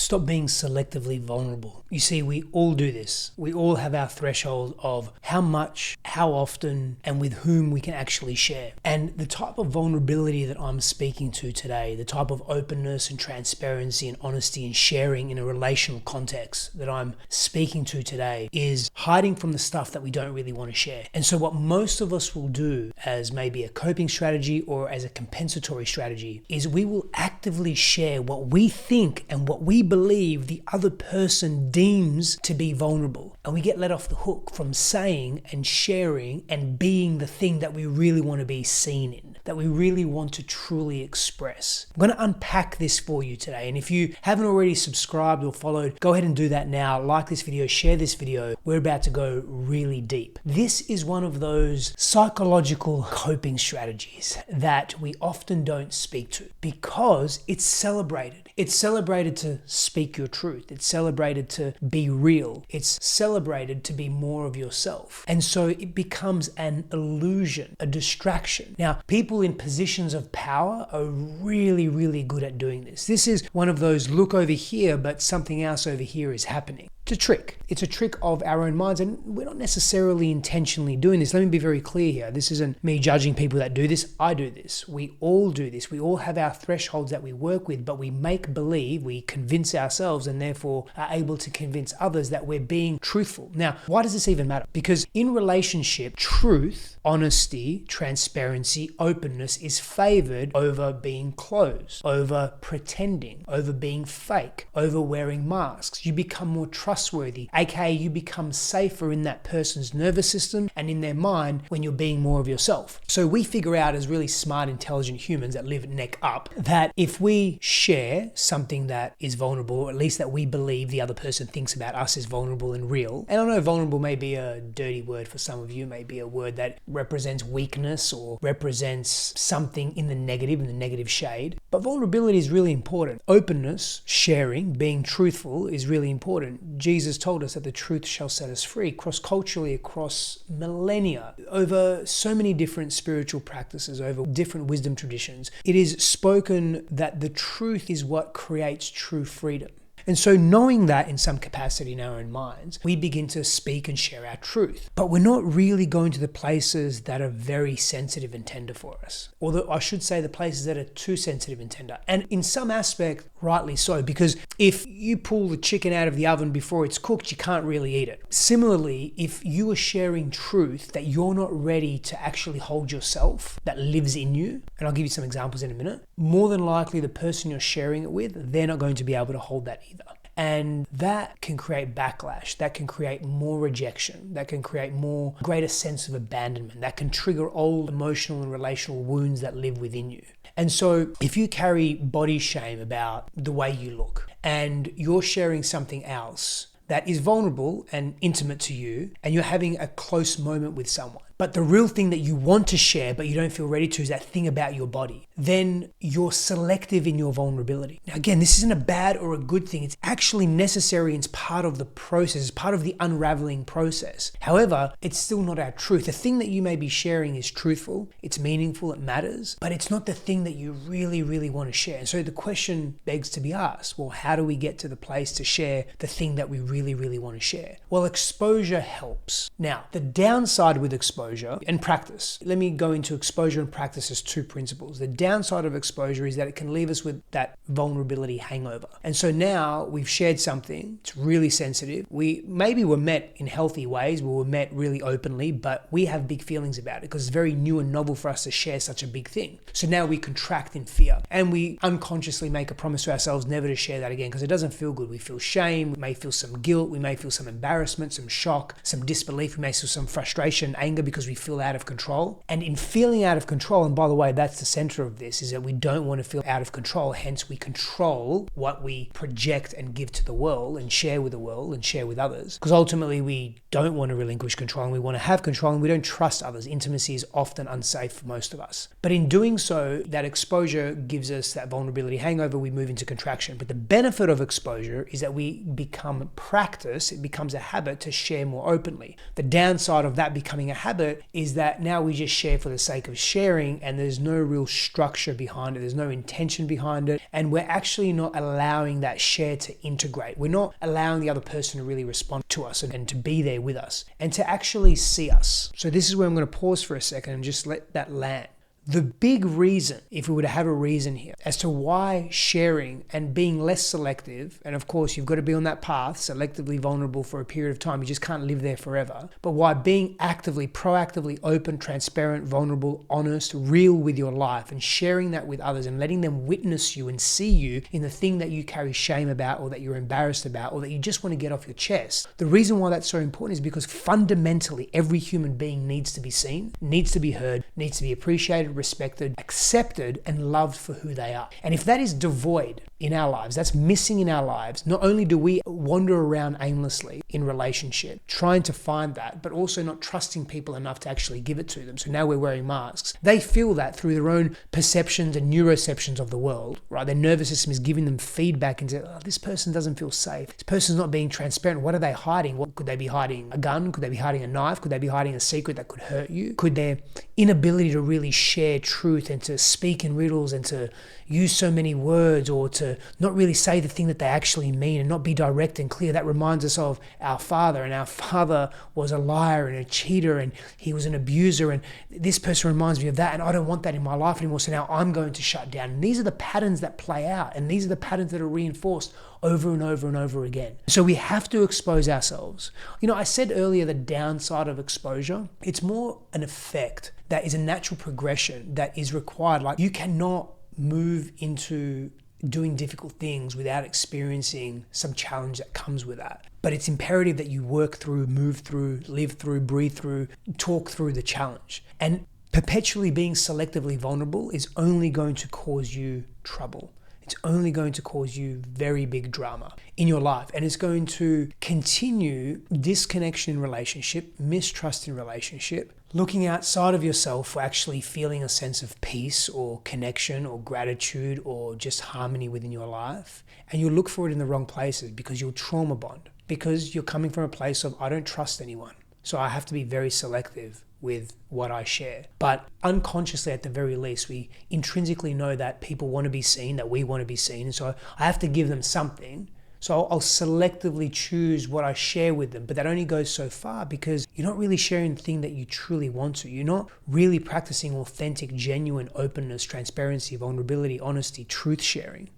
Stop being selectively vulnerable. You see, we all do this. We all have our threshold of how much, how often, and with whom we can actually share. And the type of vulnerability that I'm speaking to today, the type of openness and transparency and honesty and sharing in a relational context that I'm speaking to today is hiding from the stuff that we don't really want to share. And so what most of us will do as maybe a coping strategy or as a compensatory strategy is we will actively share what we think and what we believe the other person deems to be vulnerable. And we get let off the hook from saying and sharing and being the thing that we really want to be seen in, that we really want to truly express. I'm going to unpack this for you today. And if you haven't already subscribed or followed, go ahead and do that now. Like this video, share this video. We're about to go really deep. This is one of those psychological coping strategies that we often don't speak to because it's celebrated. It's celebrated to speak your truth. It's celebrated to be real. It's celebrated to be more of yourself. And so it becomes an illusion, a distraction. Now, people in positions of power are really, really good at doing this. This is one of those look over here, but something else over here is happening. It's a trick. It's a trick of our own minds, and we're not necessarily intentionally doing this. Let me be very clear here. This isn't me judging people that do this. I do this. We all do this. We all have our thresholds that we work with, but we make believe, we convince ourselves, and therefore are able to convince others that we're being truthful. Now, why does this even matter? Because in relationship, truth, honesty, transparency, openness is favored over being closed, over pretending, over being fake, over wearing masks. You become more trustworthy, aka you become safer in that person's nervous system and in their mind when you're being more of yourself. So we figure out as really smart, intelligent humans that live neck up that if we share something that is vulnerable, or at least that we believe the other person thinks about us is vulnerable and real, and I know vulnerable may be a dirty word for some of you, may be a word that represents weakness or represents something in the negative shade, but vulnerability is really important. Openness, sharing, being truthful is really important. Jesus told us that the truth shall set us free cross-culturally across millennia, over so many different spiritual practices, over different wisdom traditions. It is spoken that the truth is what creates true freedom. And so knowing that in some capacity in our own minds, we begin to speak and share our truth. But we're not really going to the places that are very sensitive and tender for us. Or I should say the places that are too sensitive and tender. And in some aspect, rightly so, because if you pull the chicken out of the oven before it's cooked, you can't really eat it. Similarly, if you are sharing truth that you're not ready to actually hold yourself, that lives in you, and I'll give you some examples in a minute, more than likely the person you're sharing it with, they're not going to be able to hold that either. And that can create backlash, that can create more rejection, that can create more greater sense of abandonment, that can trigger old emotional and relational wounds that live within you. And so if you carry body shame about the way you look and you're sharing something else that is vulnerable and intimate to you, and you're having a close moment with someone, but the real thing that you want to share but you don't feel ready to is that thing about your body, then you're selective in your vulnerability. Now again, this isn't a bad or a good thing. It's actually necessary. It's part of the process. It's part of the unraveling process. However, it's still not our truth. The thing that you may be sharing is truthful, it's meaningful, it matters, but it's not the thing that you really, really want to share. And so the question begs to be asked, well, how do we get to the place to share the thing that we really, really want to share? Well, exposure helps. Now, the downside with exposure and practice. Let me go into exposure and practice as two principles. The downside of exposure is that it can leave us with that vulnerability hangover. And so now we've shared something, it's really sensitive. We maybe were met in healthy ways, we were met really openly, but we have big feelings about it because it's very new and novel for us to share such a big thing. So now we contract in fear and we unconsciously make a promise to ourselves never to share that again because it doesn't feel good. We feel shame, we may feel some guilt, we may feel some embarrassment, some shock, some disbelief, we may feel some frustration, anger because we feel out of control. And in feeling out of control, and by the way, that's the center of this, is that we don't want to feel out of control. Hence, we control what we project and give to the world and share with the world and share with others. Because ultimately, we don't want to relinquish control and we want to have control and we don't trust others. Intimacy is often unsafe for most of us. But in doing so, that exposure gives us that vulnerability hangover. We move into contraction. But the benefit of exposure is that we become practice. It becomes a habit to share more openly. The downside of that becoming a habit it is that now we just share for the sake of sharing, and there's no real structure behind it. There's no intention behind it. And we're actually not allowing that share to integrate. We're not allowing the other person to really respond to us and to be there with us and to actually see us. So this is where I'm going to pause for a second and just let that land. The big reason, if we were to have a reason here, as to why sharing and being less selective, and of course you've got to be on that path, selectively vulnerable for a period of time, you just can't live there forever, but why being actively, proactively open, transparent, vulnerable, honest, real with your life and sharing that with others and letting them witness you and see you in the thing that you carry shame about or that you're embarrassed about or that you just want to get off your chest. The reason why that's so important is because fundamentally every human being needs to be seen, needs to be heard, needs to be appreciated, respected, accepted, and loved for who they are. And if that is devoid in our lives, that's missing in our lives, not only do we wander around aimlessly in relationship, trying to find that, but also not trusting people enough to actually give it to them. So now we're wearing masks. They feel that through their own perceptions and neuroceptions of the world, right? Their nervous system is giving them feedback into, oh, this person doesn't feel safe. This person's not being transparent. What are they hiding? What could they be hiding? A gun? Could they be hiding a knife? Could they be hiding a secret that could hurt you? Could their inability to really share truth and to speak in riddles and to use so many words or to not really say the thing that they actually mean and not be direct and clear? That reminds us of our father, and our father was a liar and a cheater and he was an abuser, and this person reminds me of that, and I don't want that in my life anymore, so now I'm going to shut down. And these are the patterns that play out, and these are the patterns that are reinforced over and over and over again. So we have to expose ourselves. You know, I said earlier the downside of exposure, it's more an effect that is a natural progression that is required. Like, you cannot move into doing difficult things without experiencing some challenge that comes with that. But it's imperative that you work through, move through, live through, breathe through, talk through the challenge. And perpetually being selectively vulnerable is only going to cause you trouble. It's only going to cause you very big drama in your life. And it's going to continue disconnection in relationship, mistrust in relationship, looking outside of yourself for actually feeling a sense of peace or connection or gratitude or just harmony within your life. And you'll look for it in the wrong places because you'll trauma bond, because you're coming from a place of, I don't trust anyone, so I have to be very selective with what I share. But unconsciously, at the very least, we intrinsically know that people want to be seen, that we want to be seen. And so I have to give them something. So I'll selectively choose what I share with them. But that only goes so far because you're not really sharing the thing that you truly want to. You're not really practicing authentic, genuine openness, transparency, vulnerability, honesty, truth sharing.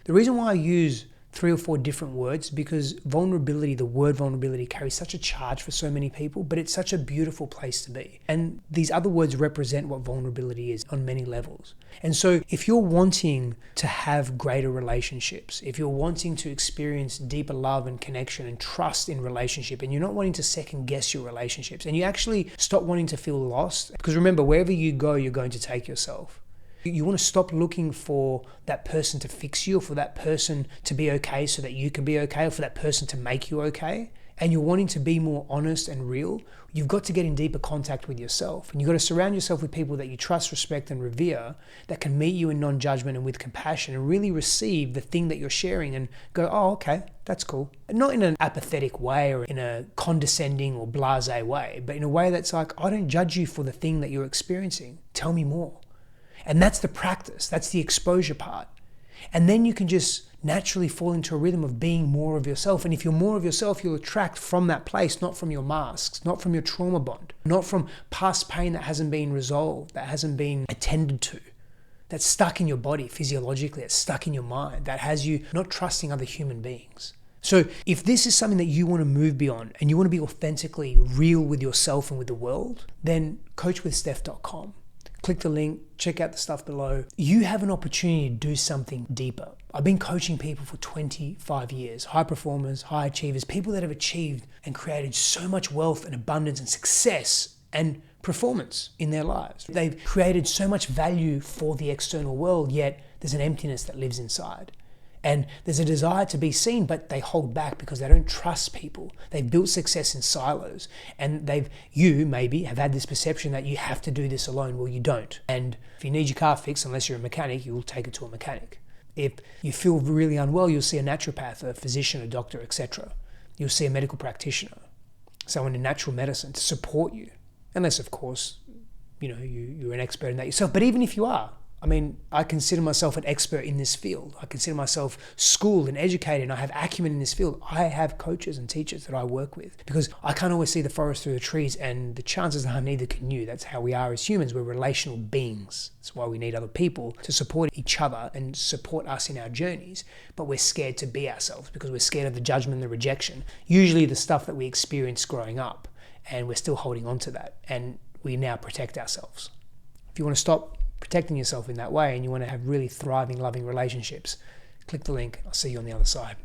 The reason why I use 3 or 4 different words, because vulnerability, the word vulnerability, carries such a charge for so many people, but it's such a beautiful place to be. And these other words represent what vulnerability is on many levels. And so if you're wanting to have greater relationships, if you're wanting to experience deeper love and connection and trust in relationship, and you're not wanting to second guess your relationships, and you actually stop wanting to feel lost, because remember, wherever you go, you're going to take yourself. You want to stop looking for that person to fix you, or for that person to be okay so that you can be okay, or for that person to make you okay, and you're wanting to be more honest and real, you've got to get in deeper contact with yourself. And you've got to surround yourself with people that you trust, respect, and revere, that can meet you in non-judgment and with compassion and really receive the thing that you're sharing and go, oh, okay, that's cool. Not in an apathetic way or in a condescending or blasé way, but in a way that's like, I don't judge you for the thing that you're experiencing. Tell me more. And that's the practice. That's the exposure part. And then you can just naturally fall into a rhythm of being more of yourself. And if you're more of yourself, you'll attract from that place, not from your masks, not from your trauma bond, not from past pain that hasn't been resolved, that hasn't been attended to, that's stuck in your body physiologically, that's stuck in your mind, that has you not trusting other human beings. So if this is something that you want to move beyond and you want to be authentically real with yourself and with the world, then coachwithsteph.com. Click the link, check out the stuff below. You have an opportunity to do something deeper. I've been coaching people for 25 years, high performers, high achievers, people that have achieved and created so much wealth and abundance and success and performance in their lives. They've created so much value for the external world, yet there's an emptiness that lives inside. And there's a desire to be seen, but they hold back because they don't trust people. They've built success in silos, and you maybe have had this perception that you have to do this alone. Well, you don't. And if you need your car fixed, unless you're a mechanic, you'll take it to a mechanic. If you feel really unwell, you'll see a naturopath, a physician, a doctor, etc. You'll see a medical practitioner, someone in natural medicine to support you. Unless, of course, you're an expert in that yourself. But even if you are, I mean, I consider myself an expert in this field. I consider myself schooled and educated, and I have acumen in this field. I have coaches and teachers that I work with because I can't always see the forest through the trees, and the chances are neither can you. That's how we are as humans. We're relational beings. That's why we need other people to support each other and support us in our journeys. But we're scared to be ourselves because we're scared of the judgment and the rejection. Usually the stuff that we experienced growing up, and we're still holding on to that, and we now protect ourselves. If you want to stop protecting yourself in that way and you want to have really thriving, loving relationships, click the link. I'll see you on the other side.